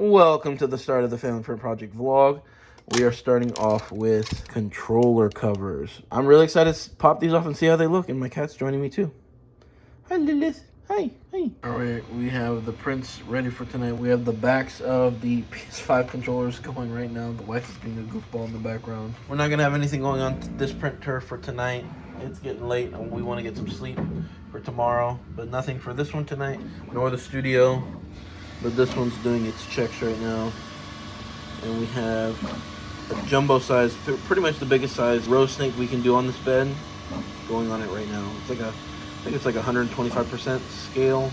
Welcome to the start of the Family Print Project vlog. We are starting off with controller covers. I'm really excited to pop these off and see how they look, and my cat's joining me too. Hi Lilith. Hi. All right, we have the prints ready for tonight. We have the backs of the PS5 controllers going right now. The wife is being a goofball in the background. We're not gonna have anything going on this printer for tonight. It's getting late and we want to get some sleep for tomorrow, but nothing for this one tonight, nor the studio. But this one's doing its checks right now. And we have a jumbo size, pretty much the biggest size rose snake we can do on this bed going on it right now. It's like I think it's like 125% scale,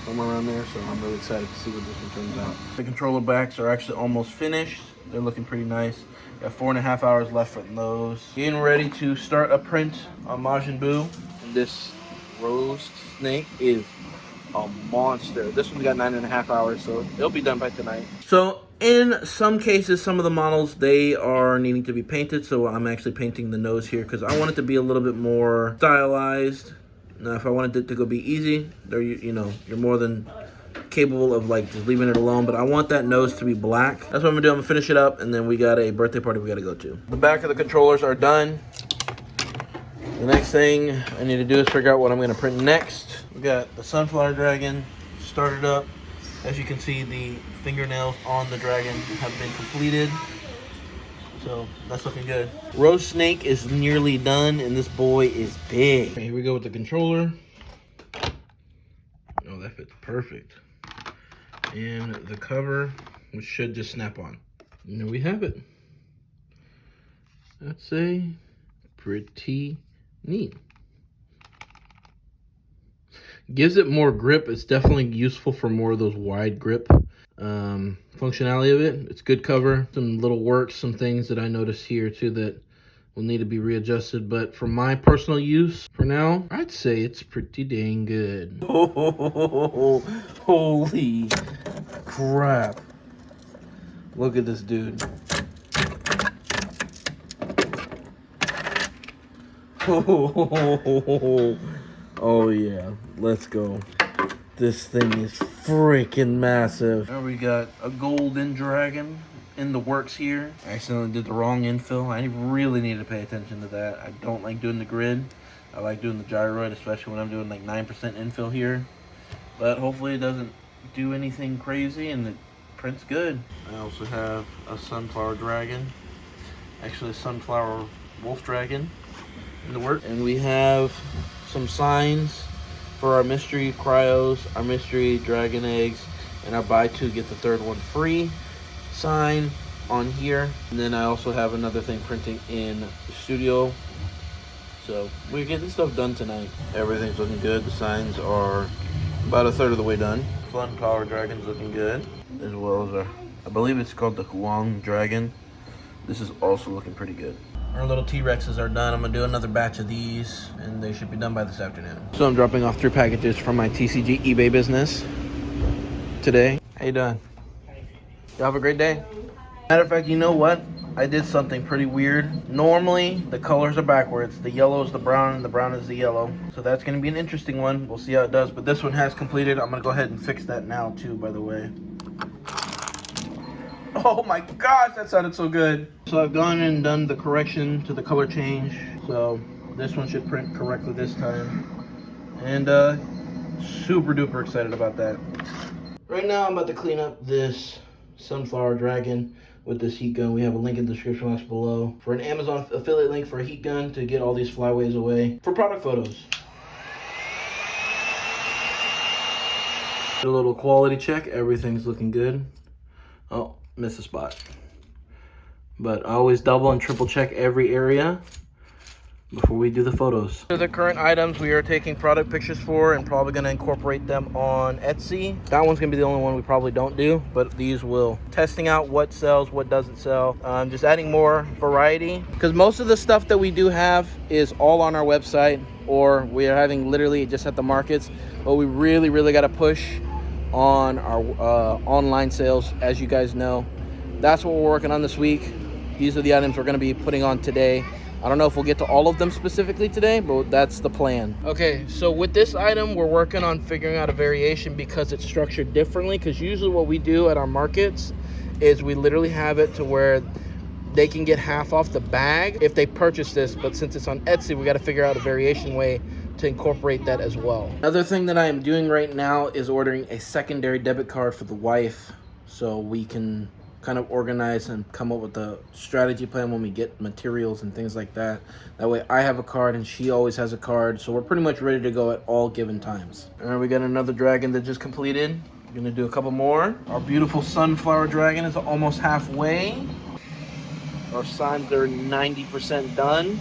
somewhere around there. So I'm really excited to see what this one turns out. The controller backs are actually almost finished. They're looking pretty nice. Got 4.5 hours left for those. Getting ready to start a print on Majin Buu. And this rose snake is a monster. This one's got 9.5 hours, so it'll be done by tonight. So in some cases, some of the models, they are needing to be painted, so I'm actually painting the nose here because I want it to be a little bit more stylized. Now if I wanted it to go be easy, there you're more than capable of like just leaving it alone, but I want that nose to be black. That's what I'm gonna do. I'm gonna finish it up, and then we got a birthday party we gotta go to. The back of the controllers are done. The next thing I need to do is figure out what I'm gonna print next. We got the sunflower dragon started up. As you can see, the fingernails on the dragon have been completed. So that's looking good. Rose snake is nearly done, and this boy is big. Okay, here we go with the controller. Oh, that fits perfect. And the cover, which should just snap on. And there we have it. That's a pretty neat. Gives it more grip. It's definitely useful for more of those wide grip functionality of it. It's good cover. Some little works, some things that I noticed here too that will need to be readjusted. But for my personal use, for now, I'd say it's pretty dang good. Oh, holy crap. Look at this dude. Oh yeah, let's go. This thing is freaking massive. Now we got a golden dragon in the works here. I accidentally did the wrong infill. I really need to pay attention to that. I don't like doing the grid. I like doing the gyroid, especially when I'm doing like 9% infill here. But hopefully it doesn't do anything crazy and it prints good. I also have a sunflower dragon. Actually a sunflower wolf dragon in the work. And we have some signs for our mystery cryos, our mystery dragon eggs, and our buy two get the third one free sign on here. And then I also have another thing printing in the studio. So we're getting stuff done tonight. Everything's looking good. The signs are about a third of the way done. Sunflower dragon's looking good, as well as I believe it's called the Huang dragon. This is also looking pretty good. Our little T-Rexes are done. I'm gonna do another batch of these and they should be done by this afternoon. So I'm dropping off 3 packages from my TCG eBay business today. How you doing? You have a great day? Matter of fact, you know what? I did something pretty weird. Normally, the colors are backwards. The yellow is the brown and the brown is the yellow. So that's gonna be an interesting one. We'll see how it does, but this one has completed. I'm gonna go ahead and fix that now too, by the way. Oh my gosh, that sounded so good. So I've gone and done the correction to the color change. So this one should print correctly this time. And super duper excited about that. Right now I'm about to clean up this sunflower dragon with this heat gun. We have a link in the description box below for an Amazon affiliate link for a heat gun to get all these flyaways away for product photos. A little quality check, everything's looking good. Oh, missed a spot. But I always double and triple check every area before we do the photos. These are the current items we are taking product pictures for and probably going to incorporate them on Etsy. That one's going to be the only one we probably don't do, but these will. Testing out what sells, what doesn't sell. Just adding more variety. Because most of the stuff that we do have is all on our website, or we are having literally just at the markets. But we really got to push on our online sales, as you guys know. That's what we're working on this week. These are the items we're going to be putting on today. I don't know if we'll get to all of them specifically today, but that's the plan. Okay, so with this item, we're working on figuring out a variation because it's structured differently. Because usually what we do at our markets is we literally have it to where they can get half off the bag if they purchase this, but since it's on Etsy, we got to figure out a variation way to incorporate that as well. Another thing that I am doing right now is ordering a secondary debit card for the wife so we can kind of organize and come up with a strategy plan when we get materials and things like that. That way I have a card and she always has a card, so we're pretty much ready to go at all given times. All right, we got another dragon that just completed. We're gonna do a couple more. Our beautiful sunflower dragon is almost halfway. Our signs are 90% done.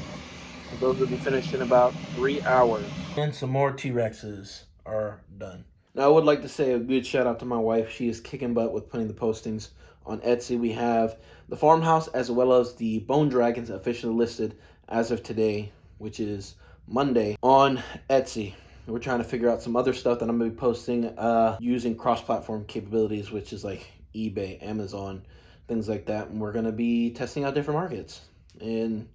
Those will be finished in about 3 hours. And some more T-Rexes are done. Now I would like to say a good shout out to my wife. She is kicking butt with putting the postings on Etsy. We have the farmhouse as well as the bone dragons officially listed as of today, which is Monday, on Etsy. We're trying to figure out some other stuff that I'm going to be posting using cross-platform capabilities, which is like eBay, Amazon, things like that. And we're going to be testing out different markets and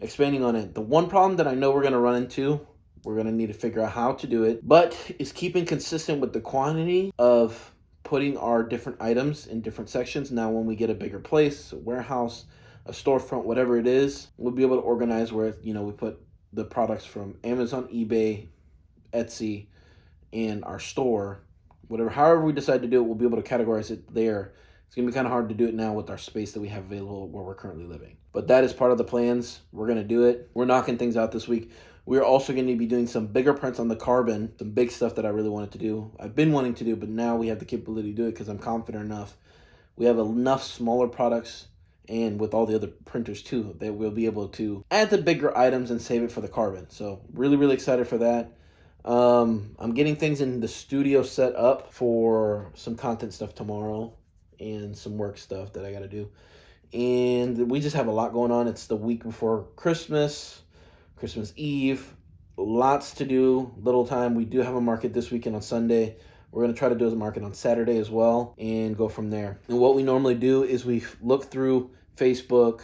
expanding on it. The one problem that I know we're going to run into, we're going to need to figure out how to do it, but is keeping consistent with the quantity of putting our different items in different sections. Now, when we get a bigger place, a warehouse, a storefront, whatever it is, we'll be able to organize where, you know, we put the products from Amazon, eBay, Etsy, and our store, whatever, however we decide to do it, we'll be able to categorize it there. It's going to be kind of hard to do it now with our space that we have available where we're currently living. But that is part of the plans. We're going to do it. We're knocking things out this week. We're also going to be doing some bigger prints on the carbon, some big stuff that I really wanted to do. I've been wanting to do, but now we have the capability to do it because I'm confident enough. We have enough smaller products, and with all the other printers too, that we'll be able to add the bigger items and save it for the carbon. So really, really excited for that. I'm getting things in the studio set up for some content stuff tomorrow and some work stuff that I got to do. And we just have a lot going on. It's the week before Christmas Eve, lots to do, little time. We do have a market this weekend on Sunday. We're going to try to do a market on Saturday as well and go from there. And what we normally do is we look through Facebook,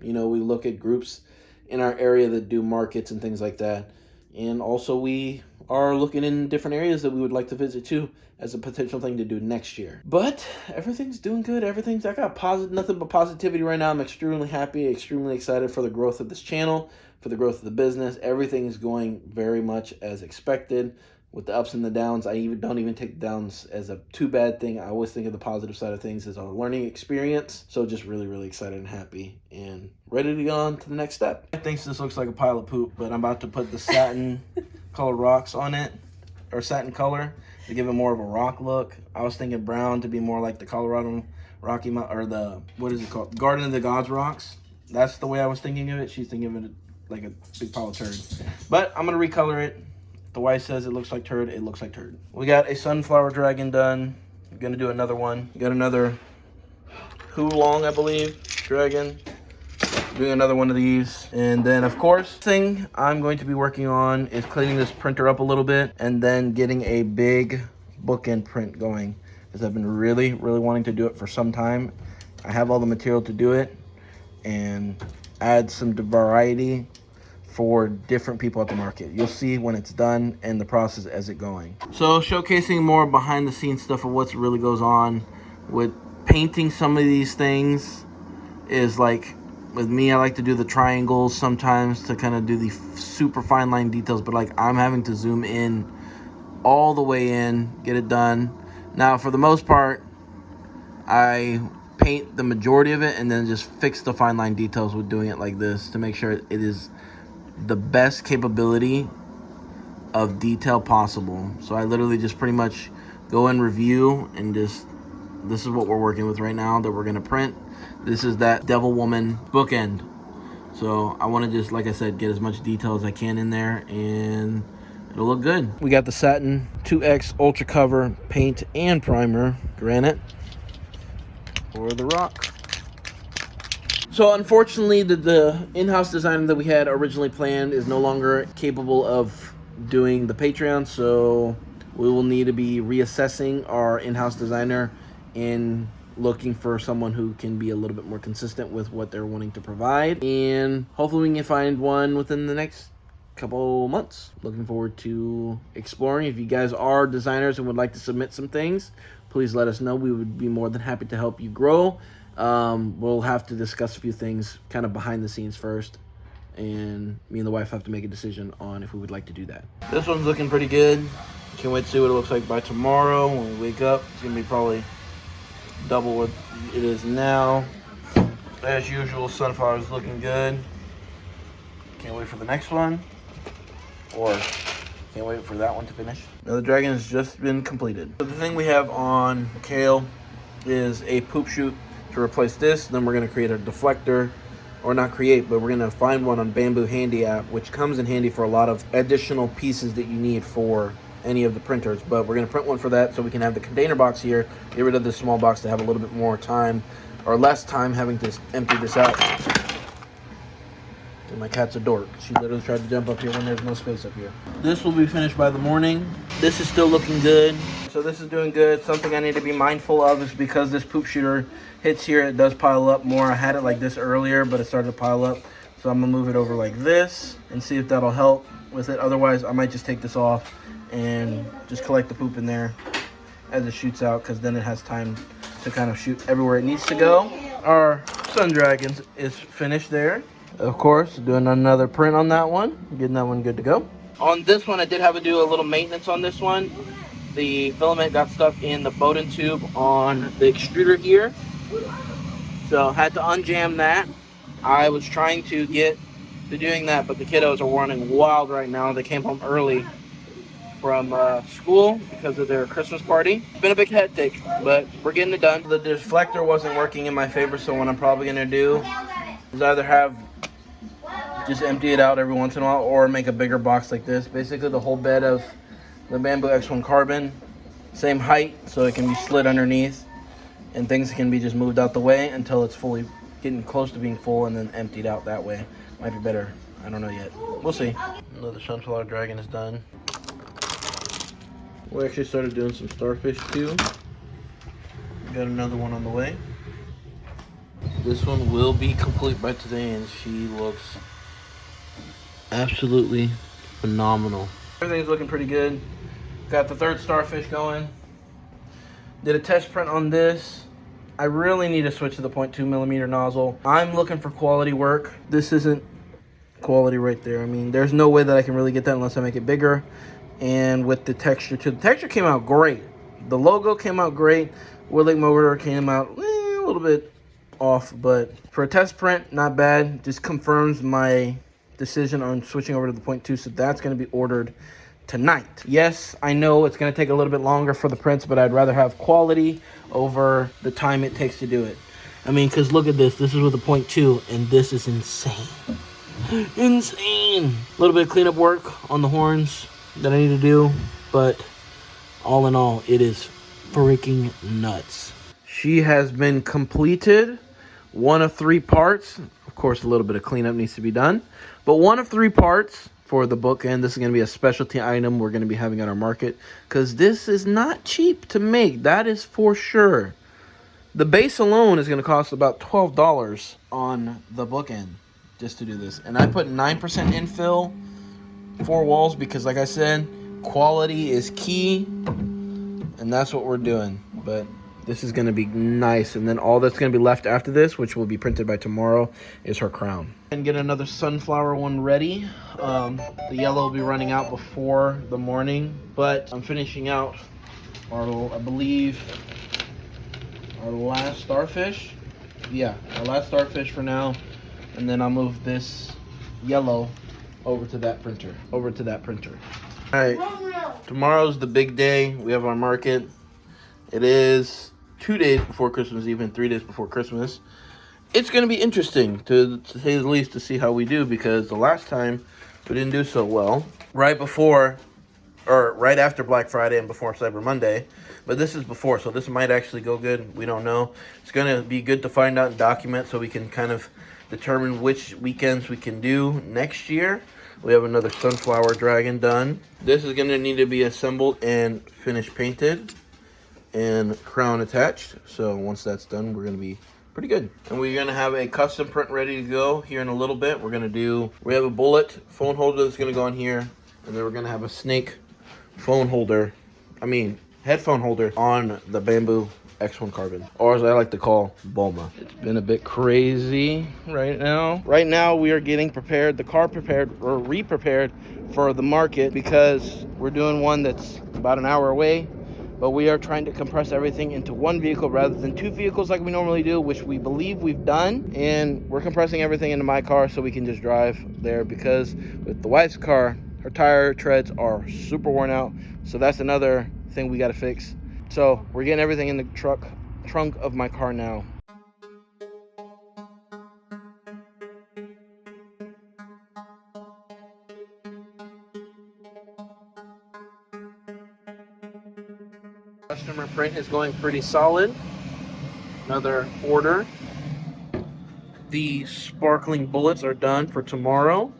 you know, we look at groups in our area that do markets and things like that. And also we are looking in different areas that we would like to visit too as a potential thing to do next year. But everything's doing good. I got nothing but positivity right now. I'm extremely happy, extremely excited for the growth of this channel, for the growth of the business. Everything is going very much as expected. With the ups and the downs, I don't even take the downs as a too bad thing. I always think of the positive side of things as a learning experience. So just really, really excited and happy and ready to go on to the next step. I think this looks like a pile of poop, but I'm about to put the satin color rocks on it, or satin color, to give it more of a rock look. I was thinking brown to be more like the Colorado Rocky Mountain, or the, what is it called? Garden of the Gods rocks. That's the way I was thinking of it. She's thinking of it like a big pile of turd. But I'm going to recolor it. The wife says it looks like turd. It looks like turd. We got a sunflower dragon done. We're going to do another one. We got another Hulong, I believe, dragon. Doing another one of these. And then, of course, thing I'm going to be working on is cleaning this printer up a little bit and then getting a big bookend print going, because I've been really, really wanting to do it for some time. I have all the material to do it and add some variety for different people at the market. You'll see when it's done and the process as it going. So showcasing more behind the scenes stuff of what really goes on with painting some of these things is like, with me, I like to do the triangles sometimes to kind of do the super fine line details, but like I'm having to zoom in all the way in, get it done. Now, for the most part, I paint the majority of it and then just fix the fine line details with doing it like this to make sure it is the best capability of detail possible. So I literally just pretty much go and review and just, this is what we're working with right now that we're going to print. This is that Devil Woman bookend. So I want to just, like I said, get as much detail as I can in there and it'll look good. We got the satin 2X ultra cover paint and primer granite for the rock. So unfortunately, the in-house designer that we had originally planned is no longer capable of doing the Patreon, so we will need to be reassessing our in-house designer and looking for someone who can be a little bit more consistent with what they're wanting to provide. And hopefully we can find one within the next couple months. Looking forward to exploring. If you guys are designers and would like to submit some things, please let us know. We would be more than happy to help you grow. We'll have to discuss a few things kind of behind the scenes first, and me and the wife have to make a decision on if we would like to do that. This one's looking pretty good. Can't wait to see what it looks like by tomorrow when we wake up. It's gonna be probably double what it is now. As usual, sunflower's looking good. Can't wait for the next one, or can't wait for that one to finish. Now the dragon has just been completed. So the thing we have on Kale is a poop chute to replace this. Then we're gonna create a deflector, or not create, but we're gonna find one on Bambu Handy app, which comes in handy for a lot of additional pieces that you need for any of the printers. But we're gonna print one for that so we can have the container box here, get rid of this small box to have a little bit more time, or less time having to empty this out. And my cat's a dork. She literally tried to jump up here when there's no space up here. This will be finished by the morning. This is still looking good. So this is doing good. Something I need to be mindful of is because this poop shooter hits here, it does pile up more. I had it like this earlier, but it started to pile up. So I'm gonna move it over like this and see if that'll help with it. Otherwise, I might just take this off and just collect the poop in there as it shoots out, because then it has time to kind of shoot everywhere it needs to go. Our Sun Dragons is finished there. Of course, doing another print on that one, getting that one good to go. On this one, I did have to do a little maintenance on this one. The filament got stuck in the Boden tube on the extruder here, so had to unjam that. I was trying to get to doing that, but the kiddos are running wild right now. They came home early from school because of their Christmas party. It's been a big hectic, but we're getting it done. The deflector wasn't working in my favor, so what I'm probably gonna do is either just empty it out every once in a while, or make a bigger box like this. Basically the whole bed of the Bambu X1 carbon, same height, so it can be slid underneath and things can be just moved out the way until it's fully getting close to being full, and then emptied out that way. Might be better, I don't know yet. We'll see. Another sunflower dragon is done. We actually started doing some starfish too. We got another one on the way. This one will be complete by today, and she looks absolutely phenomenal. Everything's looking pretty good. Got the third starfish going. Did a test print on this. I really need to switch to the 0.2mm nozzle. I'm looking for quality work. This isn't quality right there. I mean, there's no way that I can really get that unless I make it bigger. And with the texture too. The texture came out great. The logo came out great. Wood Lake motor came out a little bit off, but for a test print, not bad. Just confirms my decision on switching over to the 0.2, so that's going to be ordered tonight. Yes, I know it's going to take a little bit longer for the prints, but I'd rather have quality over the time it takes to do it. I mean, because look at this. This is with a 0.2, and this is insane. Insane. A little bit of cleanup work on the horns that I need to do, but all in all, it is freaking nuts. She has been completed. One of 3 parts. Of course, a little bit of cleanup needs to be done, but one of 3 parts for the Bookend. This is going to be a specialty item we're going to be having at our market, because this is not cheap to make. That is for sure. The base alone is going to cost about $12 on the Bookend just to do this. And I put 9% infill, 4 walls, because like I said, quality is key, and that's what we're doing. But this is going to be nice. And then all that's going to be left after this, which will be printed by tomorrow, is her crown. And get another sunflower one ready. The yellow will be running out before the morning, but I'm finishing out our, I believe, our last starfish. Yeah, our last starfish for now. And then I'll move this yellow over to that printer. All right, tomorrow's the big day. We have our market. It is 2 days before Christmas, even 3 days before Christmas. It's going to be interesting, to say the least, to see how we do, because the last time we didn't do so well. Right before, or right after Black Friday and before Cyber Monday. But this is before, so this might actually go good. We don't know. It's going to be good to find out and document so we can kind of determine which weekends we can do next year. We have another sunflower dragon done. This is going to need to be assembled and finished painted. and crown attached. So once that's done, we're gonna be pretty good. And we're gonna have a custom print ready to go here in a little bit. We have a bullet phone holder that's gonna go on here, and then we're gonna have a snake headphone holder on the Bambu X1 Carbon, or as I like to call, Bulma. It's been a bit crazy right now. Right now we are getting prepared, the car prepared or re-prepared for the market, because we're doing one that's about an hour away, but we are trying to compress everything into one vehicle rather than two vehicles like we normally do, which we believe we've done. And we're compressing everything into my car so we can just drive there, because with the wife's car, her tire treads are super worn out. So that's another thing we got to fix. So we're getting everything in the trunk of my car now. Customer print is going pretty solid. Another order. The sparkling bullets are done for tomorrow.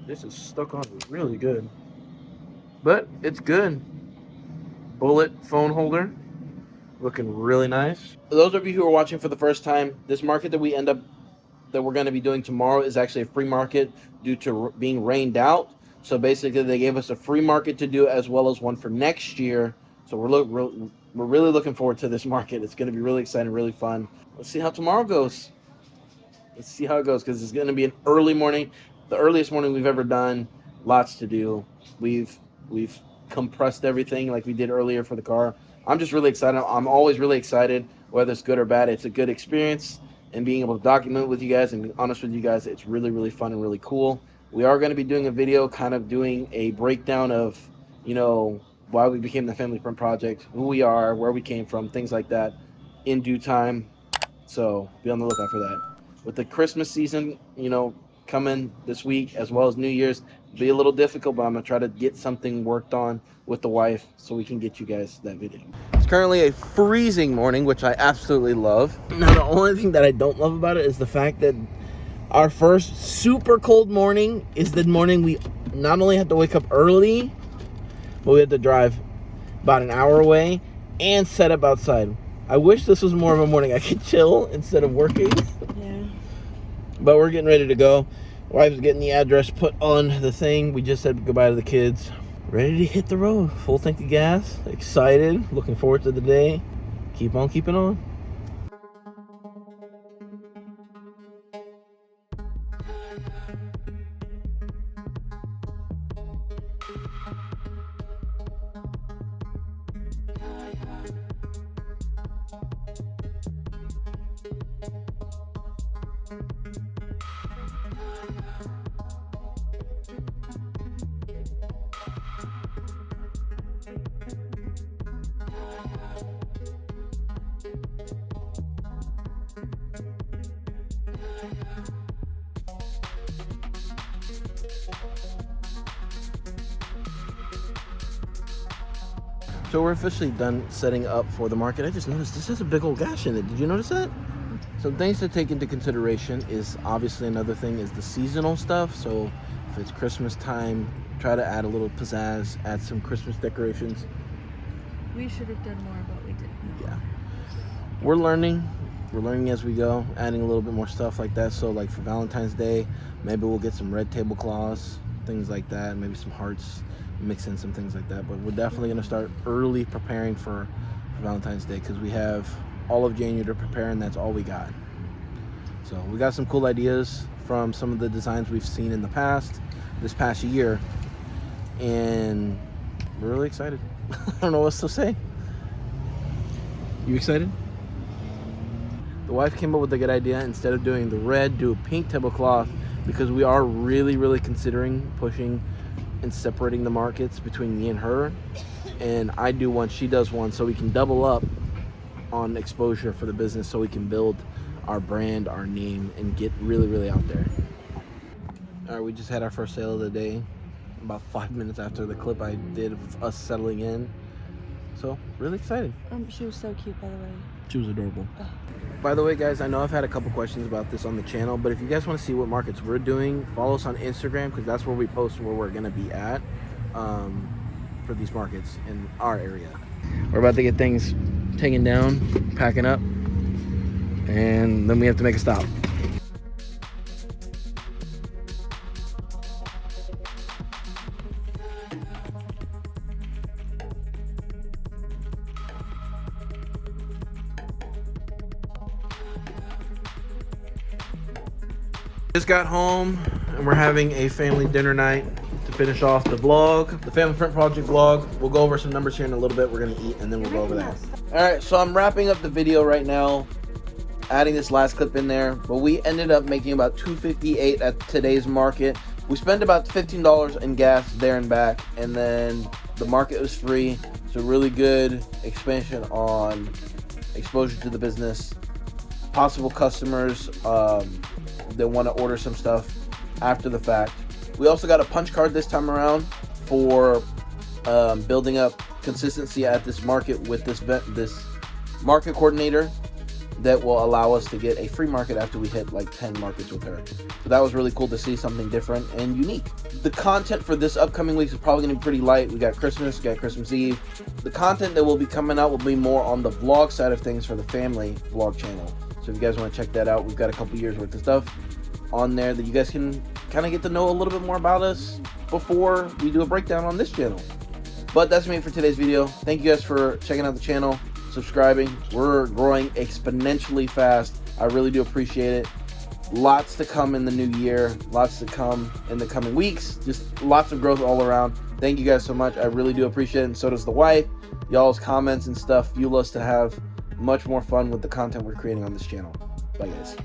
This is stuck on really good, but it's good. Bullet phone holder, looking really nice. For those of you who are watching for the first time, this market that we're going to be doing tomorrow is actually a free market due to being rained out. So basically, they gave us a free market to do as well as one for next year. So we're really looking forward to this market. It's going to be really exciting, really fun. Let's see how tomorrow goes. Let's see how it goes, because it's going to be an early morning, the earliest morning we've ever done. Lots to do. We've compressed everything like we did earlier for the car. I'm just really excited. I'm always really excited, whether it's good or bad. It's a good experience, and being able to document with you guys and be honest with you guys, it's really, really fun and really cool. We are going to be doing a video kind of doing a breakdown of, why we became the Family Print Project, who we are, where we came from, things like that in due time. So be on the lookout for that. With the Christmas season, coming this week, as well as New Year's, be a little difficult, but I'm gonna try to get something worked on with the wife so we can get you guys that video. It's currently a freezing morning, which I absolutely love. Now, the only thing that I don't love about it is the fact that our first super cold morning is the morning we not only have to wake up early, but we have to drive about an hour away and set up outside. I wish this was more of a morning I could chill instead of working. Yeah. But we're getting ready to go. Wife's getting the address put on the thing. We just said goodbye to the kids. Ready to hit the road. Full tank of gas. Excited. Looking forward to the day. Keep on keeping on. So we're officially done setting up for the market. I just noticed this has a big old gash in it. Did you notice that? Some things to take into consideration is obviously another thing is the seasonal stuff. So if it's Christmas time, try to add a little pizzazz, add some Christmas decorations. We should have done more, but we didn't. Yeah. We're learning as we go, adding a little bit more stuff like that. So like for Valentine's Day, maybe we'll get some red tablecloths, things like that, maybe some hearts, mix in some things like that. But we're definitely going to start early preparing for Valentine's Day, because we have all of January to prepare, and that's all we got. So we got some cool ideas from some of the designs we've seen in this past year, and we're really excited. I don't know what else to say. You excited? The wife came up with a good idea. Instead of doing the red, do a pink tablecloth, because we are really, really considering pushing and separating the markets between me and her. And I do one, she does one, so we can double up on exposure for the business, so we can build our brand, our name, and get really, really out there. All right, we just had our first sale of the day, about 5 minutes after the clip I did of us settling in. So, really excited. She was so cute, by the way. She was adorable. Oh. By the way, guys, I know I've had a couple questions about this on the channel, but if you guys want to see what markets we're doing, follow us on Instagram, because that's where we post where we're going to be at for these markets in our area. We're about to get things taken down, packing up, and then we have to make a stop. Just got home and we're having a family dinner night to finish off the vlog, the family print project vlog. We'll go over some numbers here in a little bit. We're gonna eat and then we'll go over that. All right, so I'm wrapping up the video right now, adding this last clip in there, but we ended up making about $2.58 at today's market. We spent about $15 in gas there and back, and then the market was free, so really good expansion on exposure to the business, possible customers that want to order some stuff after the fact. We also got a punch card this time around for building up consistency at this market with this market coordinator that will allow us to get a free market after we hit like 10 markets with her. So that was really cool to see something different and unique. The content for this upcoming week is probably going to be pretty light. We got Christmas, we got Christmas Eve. The content that will be coming out will be more on the vlog side of things for the family vlog channel. So if you guys want to check that out, we've got a couple years worth of stuff on there that you guys can kind of get to know a little bit more about us before we do a breakdown on this channel. But that's me for today's video. Thank you guys for checking out the channel, subscribing. We're growing exponentially fast. I really do appreciate it. Lots to come in the new year, lots to come in the coming weeks, just lots of growth all around. Thank you guys so much. I really do appreciate it, and so does the wife. Y'all's comments and stuff fuel us to have much more fun with the content we're creating on this channel. Bye guys.